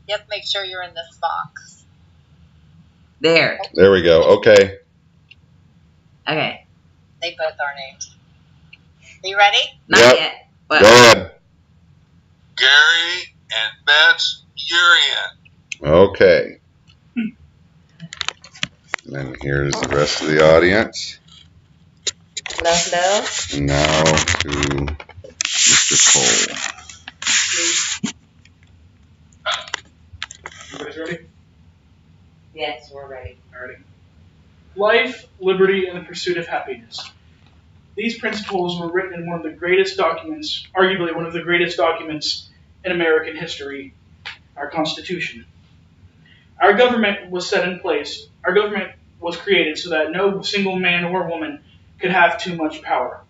Yep, make sure you're in this box. There. There we go. Okay. Okay. They both are named. Are you ready? Not Yep. yet. Go ahead. Gary and Bets, you're in. Okay. And then here's the rest of the audience. Hello. And now to Mr. Cole. You guys ready? Yes, we're ready. Alrighty. Life, liberty, and the pursuit of happiness. These principles were written in one of the greatest documents, arguably one of the greatest documents in American history, our Constitution. Our government was set in place. Our government was created so that no single man or woman could have too much power.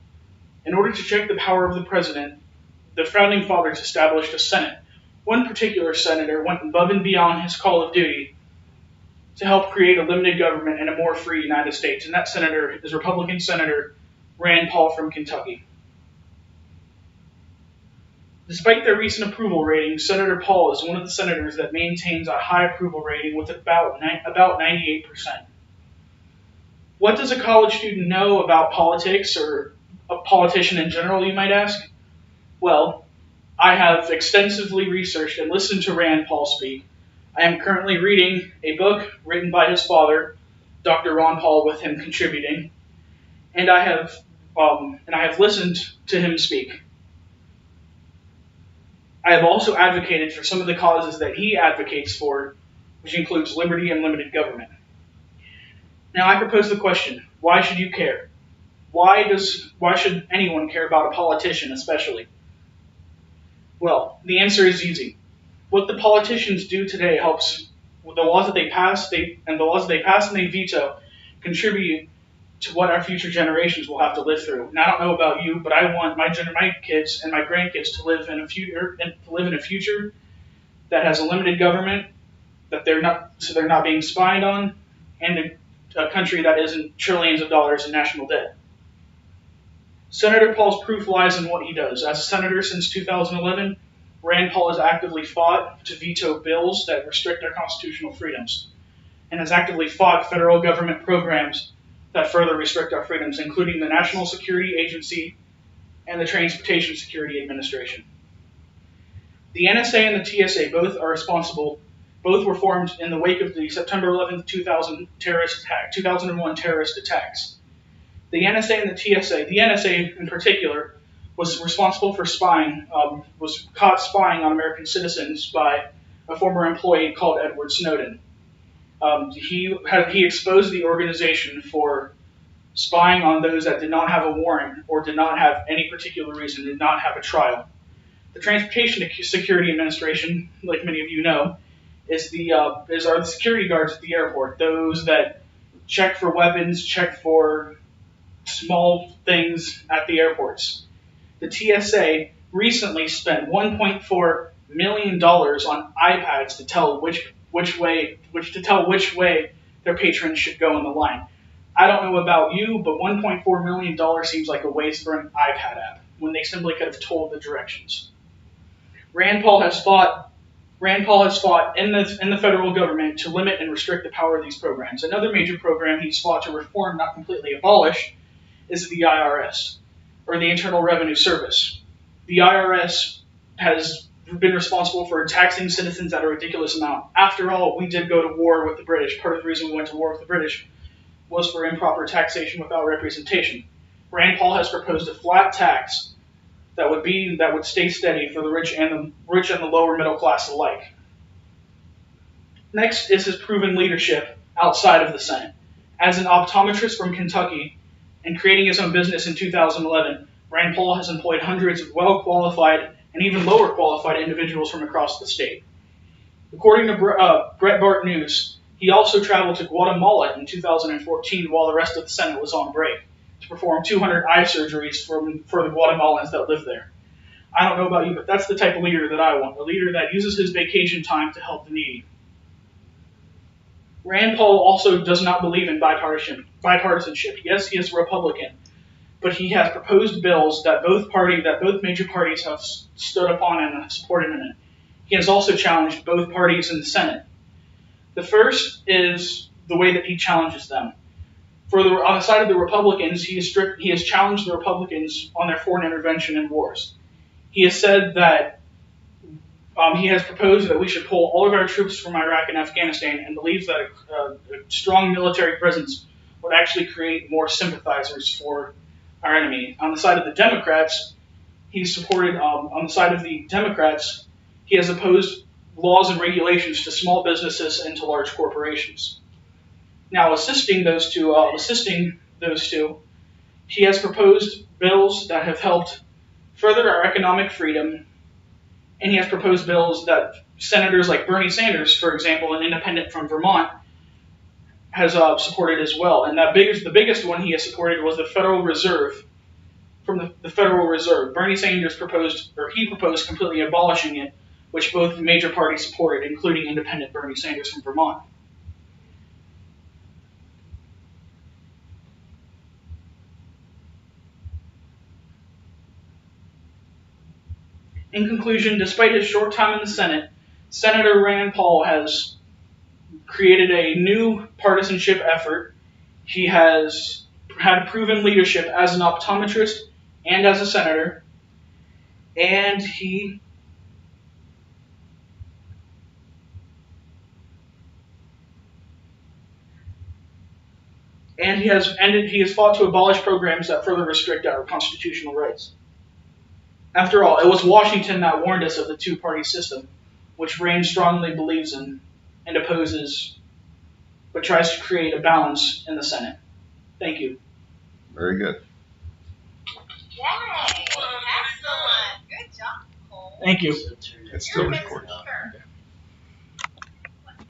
In order to check the power of the president, the founding fathers established a Senate. One particular senator went above and beyond his call of duty to help create a limited government and a more free United States. And that senator is Republican Senator Rand Paul from Kentucky. Despite their recent approval rating, Senator Paul is one of the senators that maintains a high approval rating with about 98%. What does a college student know about politics or a politician in general, you might ask? Well, I have extensively researched and listened to Rand Paul speak. I am currently reading a book written by his father, Dr. Ron Paul, with him contributing, and I have listened to him speak. I have also advocated for some of the causes that he advocates for, which includes liberty and limited government. Now I propose the question, why should you care? Why should anyone care about a politician especially? Well, the answer is easy. What the politicians do today helps with the laws that they pass, and they veto contribute to what our future generations will have to live through. And I don't know about you, but I want my kids and my grandkids to live in a future that has a limited government, that they're not being spied on, and a country that isn't trillions of dollars in national debt. Senator Paul's proof lies in what he does. As a senator since 2011, Rand Paul has actively fought to veto bills that restrict our constitutional freedoms, and has actively fought federal government programs that further restrict our freedoms, including the National Security Agency and the Transportation Security Administration. The NSA and the TSA both were formed in the wake of the September 11th, 2001 terrorist attacks. The NSA and the TSA, the NSA in particular, was responsible for spying, was caught spying on American citizens by a former employee called Edward Snowden. He exposed the organization for spying on those that did not have a warrant or did not have any particular reason, did not have a trial. The Transportation Security Administration, like many of you know, are the security guards at the airport, those that check for weapons, check for small things at the airports. The TSA recently spent $1.4 million on iPads to tell which way their patrons should go in the line. I don't know about you, but $1.4 million seems like a waste for an iPad app when they simply could have told the directions. Rand Paul has fought in the federal government to limit and restrict the power of these programs. Another major program he's fought to reform, not completely abolish, is the IRS, or the Internal Revenue Service. The IRS has been responsible for taxing citizens at a ridiculous amount. After all, we did go to war with the British. Part of the reason we went to war with the British was for improper taxation without representation. Rand Paul has proposed a flat tax that would stay steady for the rich and the lower middle class alike. Next is his proven leadership outside of the Senate. As an optometrist from Kentucky and creating his own business in 2011, Rand Paul has employed hundreds of well-qualified and even lower-qualified individuals from across the state. According to Breitbart News, he also traveled to Guatemala in 2014 while the rest of the Senate was on break to perform 200 eye surgeries for the Guatemalans that live there. I don't know about you, but that's the type of leader that I want, a leader that uses his vacation time to help the needy. Rand Paul also does not believe in bipartisanship. Yes, he is a Republican, but he has proposed bills that both major parties have stood upon and supported him in. he has also challenged both parties in the Senate. The first is the way that he challenges them. On the side of the Republicans, he has challenged the Republicans on their foreign intervention in wars. He has said that he has proposed that we should pull all of our troops from Iraq and Afghanistan, and believes that a strong military presence would actually create more sympathizers for our enemy. On the side of the Democrats, he has opposed laws and regulations to small businesses and to large corporations. Now, assisting those two, he has proposed bills that have helped further our economic freedom, and he has proposed bills that senators like Bernie Sanders, for example, an independent from Vermont, has supported as well. And the biggest one he has supported was the Federal Reserve. From the Federal Reserve, Bernie Sanders proposed completely abolishing it, which both major parties supported, including independent Bernie Sanders from Vermont. In conclusion, despite his short time in the Senate, Senator Rand Paul has created a new partisanship effort. He has had proven leadership as an optometrist and as a senator, and he has fought to abolish programs that further restrict our constitutional rights. After all, it was Washington that warned us of the two-party system, which Rand strongly believes in and opposes, but tries to create a balance in the Senate. Thank you. Very good. Yay! Excellent. Good job, Cole. Thank you. It's still You're a good recording. speaker.